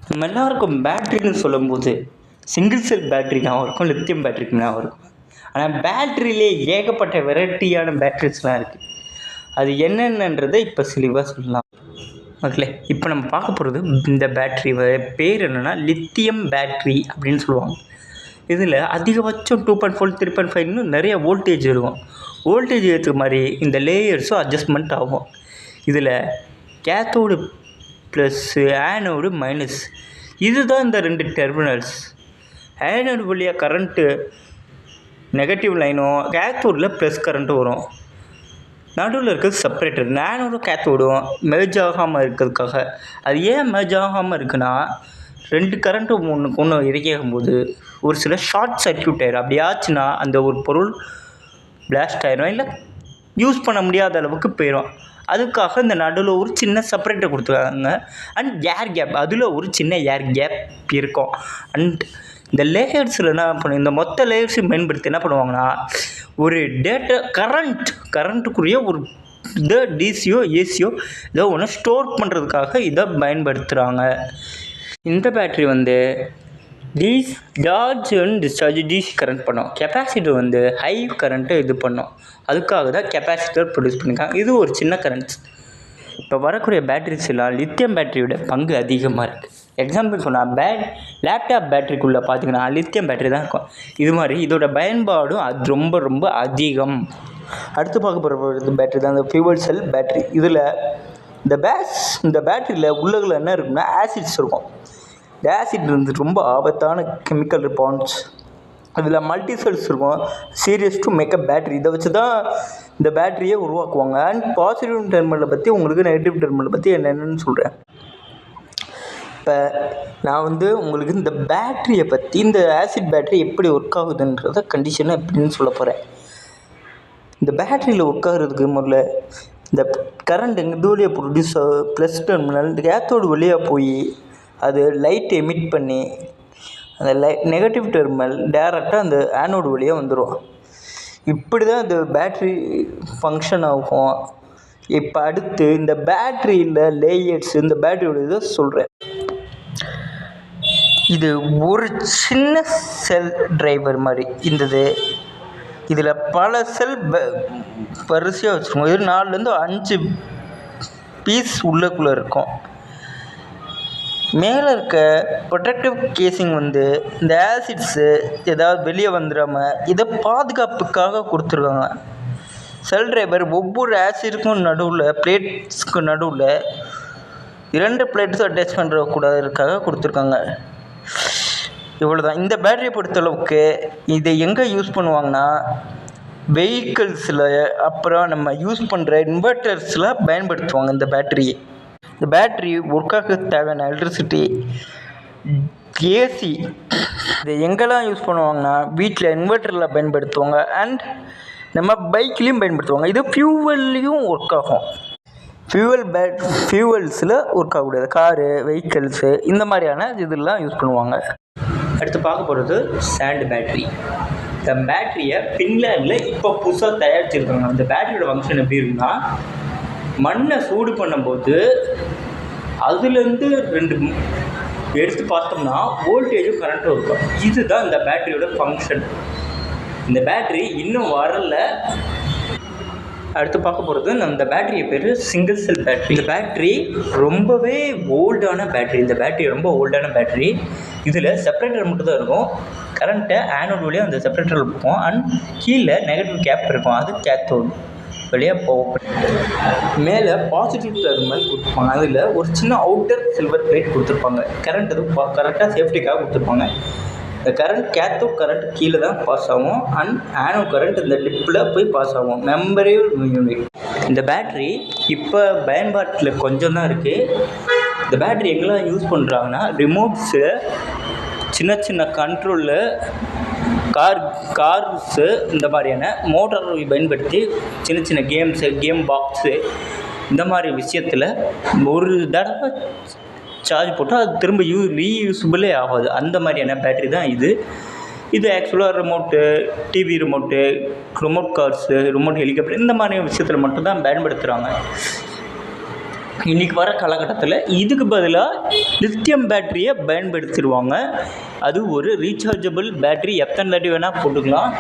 நம்ம எல்லாருக்கும் பேட்ரின்னு சொல்லும்போது சிங்கிள் செல் பேட்ரி ஞாபகம் இருக்கும், லித்தியம் பேட்ரிக்கு ஞாபகம் இருக்கும். ஆனால் பேட்ரியிலே ஏகப்பட்ட வெரைட்டியான பேட்ரிஸ்லாம் இருக்குது. அது என்னென்னன்றதை இப்போ தெளிவாக சொல்லலாம் மக்களே. இப்போ நம்ம பார்க்க போகிறது இந்த பேட்ரி பேர் என்னென்னா லித்தியம் பேட்ரி அப்படின்னு சொல்லுவாங்க. இதில் அதிகபட்சம் 2.4 3.5 நிறைய வோல்டேஜ் இருக்கும். வோல்டேஜ் ஏற்ற மாதிரி இந்த லேயர்ஸும் அட்ஜஸ்ட்மெண்ட் ஆகும். இதில் கேத்தோடு ப்ளஸ்ஸு ஆனோடு மைனஸ், இதுதான் இந்த 2 டெர்மினல்ஸ். ஆனோடு வழியாக கரண்ட்டு நெகட்டிவ் லைனும் கேத்தோடில் ப்ளஸ் கரண்ட்டு வரும். நடுவில் இருக்கிறது செப்பரேட்டர். ஆனோடும் கேத்தோடும் மெர்ஜ் ஆகாமல் இருக்கிறதுக்காக. அது ஏன் மெர்ஜ் ஆகாமல் இருக்குன்னா 2 கரண்ட்டும் ஒன்றுக்கு ஒன்று இறக்கியாகும்போது ஒரு சில ஷார்ட் சர்க்யூட் ஆயிடும். அப்படி ஆச்சுன்னா அந்த ஒரு பொருள் பிளாஸ்ட் ஆயிடும், இல்லை யூஸ் பண்ண முடியாத அளவுக்கு போயிடும். அதுக்காக இந்த நடுவில் ஒரு சின்ன செப்பரேட்டர் கொடுத்துருக்காங்க. அண்ட் ஏர் கேப், அதில் ஒரு சின்ன ஏர் கேப் இருக்கும். அண்ட் இந்த லேயர்ஸில் என்ன பண்ணும், இந்த மொத்த லேயர்ஸையும் பயன்படுத்தி என்ன பண்ணுவாங்கன்னா ஒரு டேட்டா கரண்ட்டுக்குரிய ஒரு இதை டிசியோ ஏசியோ இதை ஒன்று ஸ்டோர் பண்ணுறதுக்காக இதை பயன்படுத்துகிறாங்க. இந்த battery charge and discharge DC current பண்ணும். கெப்பாசிட்டர் ஹை கரண்ட்டை இது பண்ணும். அதுக்காக தான் கெப்பாசிட்டர் ப்ரொடியூஸ் பண்ணியிருக்காங்க. இது ஒரு சின்ன கரண்ட்ஸ். இப்போ வரக்கூடிய பேட்ரிஸ் எல்லாம் லித்தியம் பேட்டரியோட பங்கு அதிகமாக இருக்குது. எக்ஸாம்பிள் சொன்னால் லேப்டாப் பேட்டரிக்குள்ளே பார்த்திங்கன்னா லித்தியம் பேட்டரி தான் இருக்கும். இது மாதிரி இதோட பயன்பாடும் அது ரொம்ப ரொம்ப அதிகம். அடுத்து பார்க்க போகிற பேட்டரி தான் இந்த ஃபியூவல் செல் பேட்டரி. இதில் இந்த பேட்டரியில் உள்ளதில் என்ன இருக்குன்னா ஆசிட்ஸ் இருக்கும். இந்த ஆசிட் ரொம்ப ஆபத்தான கெமிக்கல் ரிஸ்பான்ஸ். அதில் மல்டி செல்ஸ் இருக்கும். Series to make up battery. இதை வச்சு தான் இந்த பேட்டரியை உருவாக்குவாங்க. அண்ட் பாசிட்டிவ் டெர்மினலை பற்றி உங்களுக்கு நெகட்டிவ் டெர்மினலை பற்றி என்னென்னு சொல்கிறேன். இப்போ நான் உங்களுக்கு இந்த பேட்டரியை பற்றி, இந்த ஆசிட் பேட்டரி எப்படி ஒர்க் ஆகுதுன்றத கண்டிஷனை எப்படின்னு சொல்ல போகிறேன். இந்த பேட்டரியில் ஒர்க் ஆகிறதுக்கு முதல்ல இந்த கரண்ட் எங்கள் இது வழியாக ப்ரொடியூஸ் ப்ளஸ் டெர்மினல் இந்த கேத்தோடு வழியாக போய் அது லைட் எமிட் பண்ணி அந்த நெகட்டிவ் டெர்மினல் டேரெக்டாக அந்த ஆனோடு வழியாக வந்துடும். இப்படி தான் இந்த பேட்ரி ஃபங்க்ஷன் ஆகும். இப்போ அடுத்து இந்த பேட்ரியில் லேயர்ஸ், இந்த பேட்டரியோட இதை சொல்கிறேன். இது ஒரு சின்ன செல் டிரைவர் மாதிரி இருந்தது. இதில் பல செல் வரிசையாக வச்சுருக்கோம். இது 4லேருந்து 5 பீஸ் உள்ளக்குள்ளே இருக்கும். மேலே இருக்க ப்ரொடெக்டிவ் கேசிங் இந்த ஆசிட்ஸு ஏதாவது வெளியே வந்துடாமல் இதை பாதுகாப்புக்காக கொடுத்துருக்காங்க. செல் டிரைவர் ஒவ்வொரு ஆசிடுக்கும் நடுவில் பிளேட்ஸ்க்கு நடுவில் 2 பிளேட்ஸும் அட்டாச் பண்ணுறக்கூடாதுக்காக கொடுத்துருக்காங்க. இவ்வளோ தான். இந்த பேட்டரியை பொறுத்தளவுக்கு இதை எங்கே யூஸ் பண்ணுவாங்கன்னா வெஹிக்கிள்ஸில், அப்புறம் நம்ம யூஸ் பண்ணுற இன்வெர்ட்டர்ஸில் பயன்படுத்துவாங்க. இந்த பேட்டரி ஒர்க்காக தேவையான எலக்ட்ரிசிட்டி, ஏசி இதை எங்கெல்லாம் யூஸ் பண்ணுவாங்கன்னா வீட்டில் இன்வெர்ட்டரில் பயன்படுத்துவாங்க. அண்ட் நம்ம பைக்லேயும் பயன்படுத்துவாங்க. இது ஃபியூவல்லையும் ஒர்க் ஆகும். ஃபியூவல்ஸில் ஒர்க் ஆகக்கூடாது. காரு, வெஹிக்கிள்ஸு இந்த மாதிரியான இதெல்லாம் யூஸ் பண்ணுவாங்க. அடுத்து பார்க்க போகிறது சாண்ட் பேட்ரி. இந்த பேட்டரியை ஃபின்லாண்டில் இப்போ புதுசாக தயாரிச்சிருக்காங்க. இந்த பேட்டரியோட ஃபங்க்ஷன் எப்படி இருக்குன்னா, மண்ணை சூடு பண்ணும்போது அதுலேருந்து 2 எடுத்து பார்த்தோம்னா வோல்டேஜும் கரண்ட்டும் இருக்கும். இதுதான் இந்த பேட்டரியோட ஃபங்க்ஷன். இந்த பேட்டரி இன்னும் வரல. அடுத்து பார்க்க போகிறது இந்த பேட்டரியை பேர் சிங்கிள் செல் பேட்டரி. இந்த பேட்டரி ரொம்பவே ஓல்டான பேட்டரி. இந்த பேட்டரி ரொம்ப ஓல்டான பேட்டரி. இதில் செப்பரேட்டர் மட்டும் தான் இருக்கும். கரண்ட்டை ஆனோடு வழியாக அந்த செப்பரேட்டரில் இருக்கும். அண்ட் கீழே நெகட்டிவ் கேப் இருக்கும். அது கேத்தோடு வழியாக போகும். மேலே பாசிட்டிவ் டெர்மினல் கொடுத்துருப்பாங்க. அதில் ஒரு சின்ன அவுட்டர் சில்வர் பிளேட் கொடுத்துருப்பாங்க. கரண்ட் அதுவும் கரெக்டாக சேஃப்டிக்காக கொடுத்துருப்பாங்க. இந்த கேத்தோட் கரண்ட் கீழே தான் பாஸ் ஆகும். அண்ட் ஆனோ கரண்ட் இந்த லிப்பில் போய் பாஸ் ஆகும். மெம்பரேவ் யூனிட். இந்த பேட்ரி இப்போ பயன்பாட்டில் கொஞ்சம் தான் இருக்குது. இந்த பேட்ரி எங்கெல்லாம் யூஸ் பண்ணுறாங்கன்னா ரிமோட்ஸு, சின்ன கண்ட்ரோலு, கார்ஸு இந்த மாதிரியான மோட்டாரை பயன்படுத்தி சின்ன கேம் பாக்ஸு இந்த மாதிரி விஷயத்தில் ஒரு தடவை சார்ஜ் போட்டால் அது திரும்ப ரீயூஸபிளே ஆகாது. அந்த மாதிரியான பேட்டரி தான் இது ஆக்சுவலாக remote, TV remote cars, remote helicopter இந்த மாதிரி விஷயத்தில் மட்டும்தான் பயன்படுத்துகிறாங்க. இன்றைக்கி வர காலகட்டத்தில் இதுக்கு பதிலாக லித்தியம் பேட்டரியை பயன்படுத்திடுவாங்க. அது ஒரு ரீசார்ஜபிள் பேட்ரி, எத்தனை தாட்டி வேணால் போட்டுக்கலாம்.